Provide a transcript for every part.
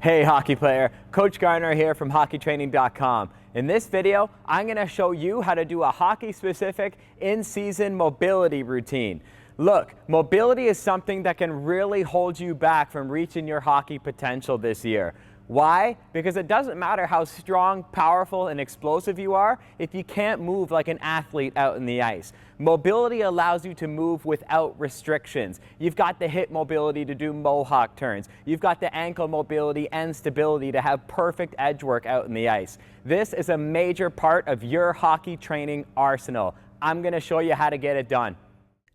Hey hockey player, Coach Garner here from hockeytraining.com. In this video, I'm going to show you how to do a hockey-specific in-season mobility routine. Look, mobility is something that can really hold you back from reaching your hockey potential this year. Why? Because it doesn't matter how strong, powerful, and explosive you are if you can't move like an athlete out in the ice. Mobility allows you to move without restrictions. You've got the hip mobility to do mohawk turns. You've got the ankle mobility and stability to have perfect edge work out in the ice. This is a major part of your hockey training arsenal. I'm going to show you how to get it done.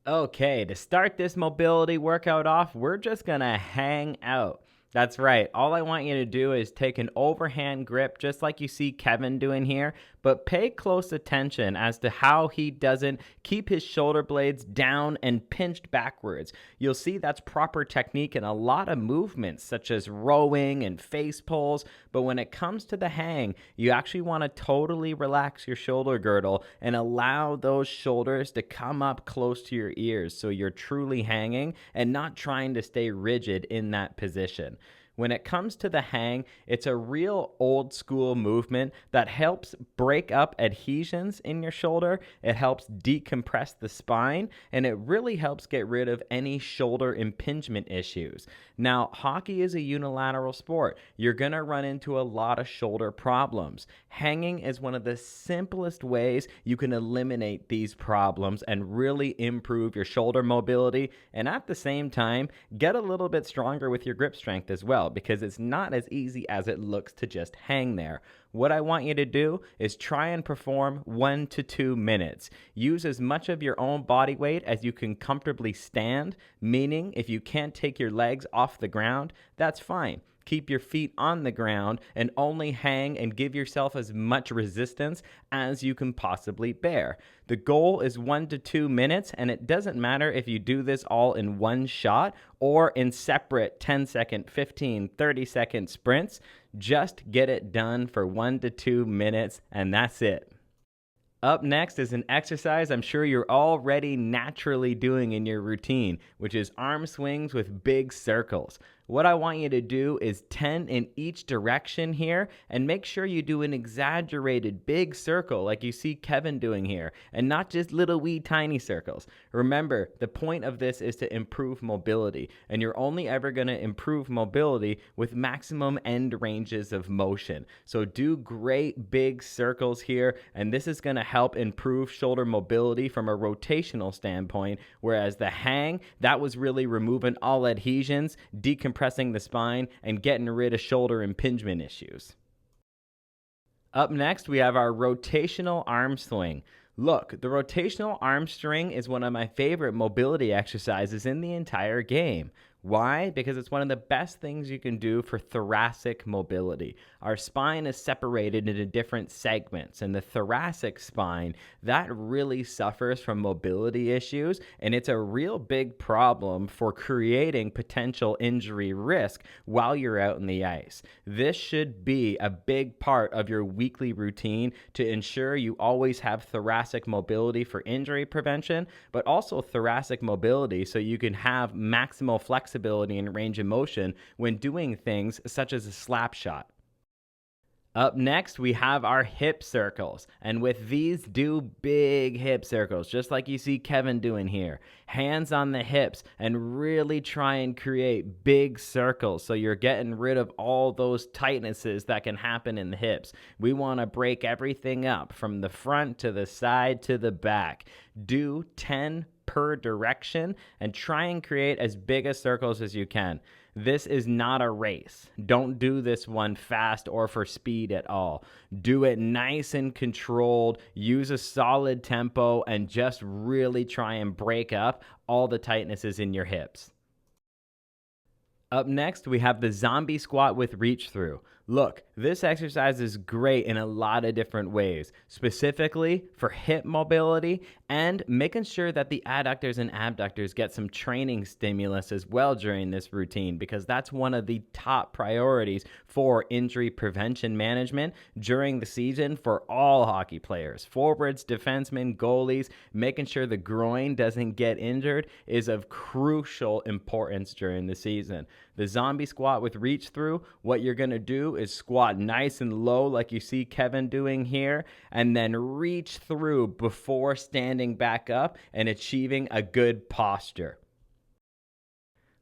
Okay, to start this mobility workout off, we're just going to hang out. That's right. All I want you to do is take an overhand grip, just like you see Kevin doing here, but pay close attention as to how he doesn't keep his shoulder blades down and pinched backwards. You'll see that's proper technique in a lot of movements, such as rowing and face pulls, but when it comes to the hang, you actually want to totally relax your shoulder girdle and allow those shoulders to come up close to your ears so you're truly hanging and not trying to stay rigid in that position. When it comes to the hang, it's a real old school movement that helps break up adhesions in your shoulder. It helps decompress the spine, and it really helps get rid of any shoulder impingement issues. Now, hockey is a unilateral sport. You're going to run into a lot of shoulder problems. Hanging is one of the simplest ways you can eliminate these problems and really improve your shoulder mobility, and at the same time, get a little bit stronger with your grip strength as well, because it's not as easy as it looks to just hang there. What I want you to do is try and perform 1 to 2 minutes. Use as much of your own body weight as you can comfortably stand, meaning if you can't take your legs off the ground, that's fine. Keep your feet on the ground and only hang and give yourself as much resistance as you can possibly bear. The goal is 1 to 2 minutes, and it doesn't matter if you do this all in one shot or in separate 10-second, 15, 30-second sprints. Just get it done for 1 to 2 minutes, and that's it. Up next is an exercise I'm sure you're already naturally doing in your routine, which is arm swings with big circles. What I want you to do is 10 in each direction here, and make sure you do an exaggerated big circle like you see Kevin doing here, and not just little wee tiny circles. Remember, the point of this is to improve mobility, and you're only ever going to improve mobility with maximum end ranges of motion. So do great big circles here, and this is going to help improve shoulder mobility from a rotational standpoint, whereas the hang, that was really removing all adhesions, decompressing the spine, and getting rid of shoulder impingement issues. Up next, we have our rotational arm swing. Look, the rotational arm swing is one of my favorite mobility exercises in the entire game. Why? Because it's one of the best things you can do for thoracic mobility. Our spine is separated into different segments, and the thoracic spine, that really suffers from mobility issues, and it's a real big problem for creating potential injury risk while you're out in the ice. This should be a big part of your weekly routine to ensure you always have thoracic mobility for injury prevention, but also thoracic mobility so you can have maximal flexibility and range of motion when doing things such as a slap shot. Up next, we have our hip circles, and with these, do big hip circles, just like you see Kevin doing here. Hands on the hips, and really try and create big circles so you're getting rid of all those tightnesses that can happen in the hips. We want to break everything up from the front to the side to the back. Do 10 per direction and try and create as big a circles as you can. This is not a race. Don't do this one fast or for speed at all. Do it nice and controlled, use a solid tempo, and just really try and break up all the tightnesses in your hips. Up next, we have the zombie squat with reach through. Look, this exercise is great in a lot of different ways, specifically for hip mobility and making sure that the adductors and abductors get some training stimulus as well during this routine, because that's one of the top priorities for injury prevention management during the season for all hockey players. Forwards, defensemen, goalies, making sure the groin doesn't get injured is of crucial importance during the season. The zombie squat with reach through, what you're going to do is squat nice and low like you see Kevin doing here, and then reach through before standing back up and achieving a good posture.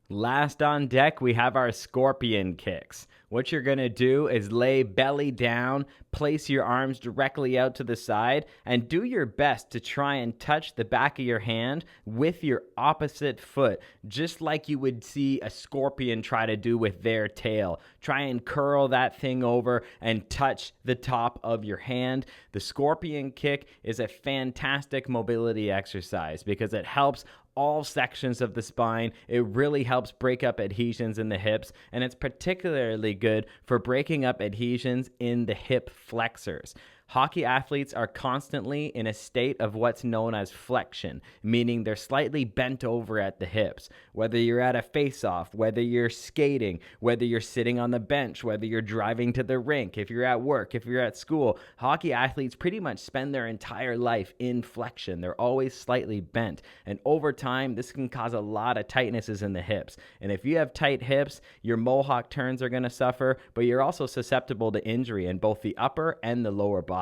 Last on deck, we have our scorpion kicks. What you're going to do is lay belly down, place your arms directly out to the side, and do your best to try and touch the back of your hand with your opposite foot, just like you would see a scorpion try to do with their tail. Try and curl that thing over and touch the top of your hand. The scorpion kick is a fantastic mobility exercise because it helps all sections of the spine. It really helps break up adhesions in the hips, and it's particularly good for breaking up adhesions in the hip flexors. Hockey athletes are constantly in a state of what's known as flexion, meaning they're slightly bent over at the hips. Whether you're at a face-off, whether you're skating, whether you're sitting on the bench, whether you're driving to the rink, if you're at work, if you're at school, hockey athletes pretty much spend their entire life in flexion. They're always slightly bent, and over time, this can cause a lot of tightnesses in the hips. And if you have tight hips, your mohawk turns are going to suffer, but you're also susceptible to injury in both the upper and the lower body.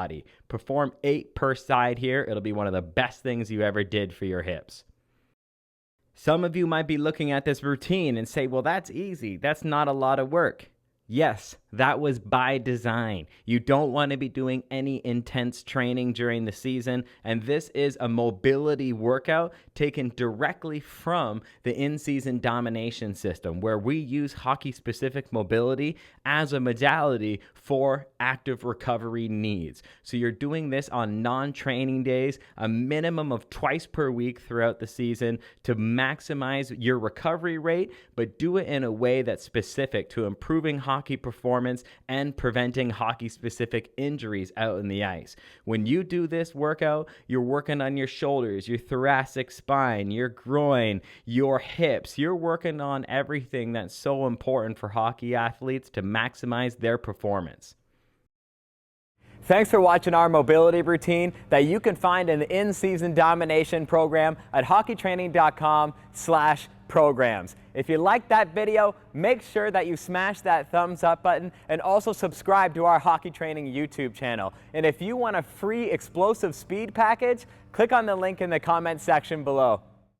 Perform 8 per side here. It'll be one of the best things you ever did for your hips. Some of you might be looking at this routine and say, well, that's easy. That's not a lot of work. Yes, that was by design. You don't want to be doing any intense training during the season, and this is a mobility workout taken directly from the in-season domination system, where we use hockey-specific mobility as a modality for active recovery needs. So you're doing this on non-training days, a minimum of twice per week throughout the season to maximize your recovery rate, but do it in a way that's specific to improving hockey performance and preventing hockey-specific injuries out in the ice. When you do this workout, you're working on your shoulders, your thoracic spine, your groin, your hips. You're working on everything that's so important for hockey athletes to maximize their performance. Thanks for watching our mobility routine that you can find in the in-season domination program at hockeytraining.com/programs. If you liked that video, make sure that you smash that thumbs up button and also subscribe to our Hockey Training YouTube channel. And if you want a free explosive speed package, click on the link in the comment section below.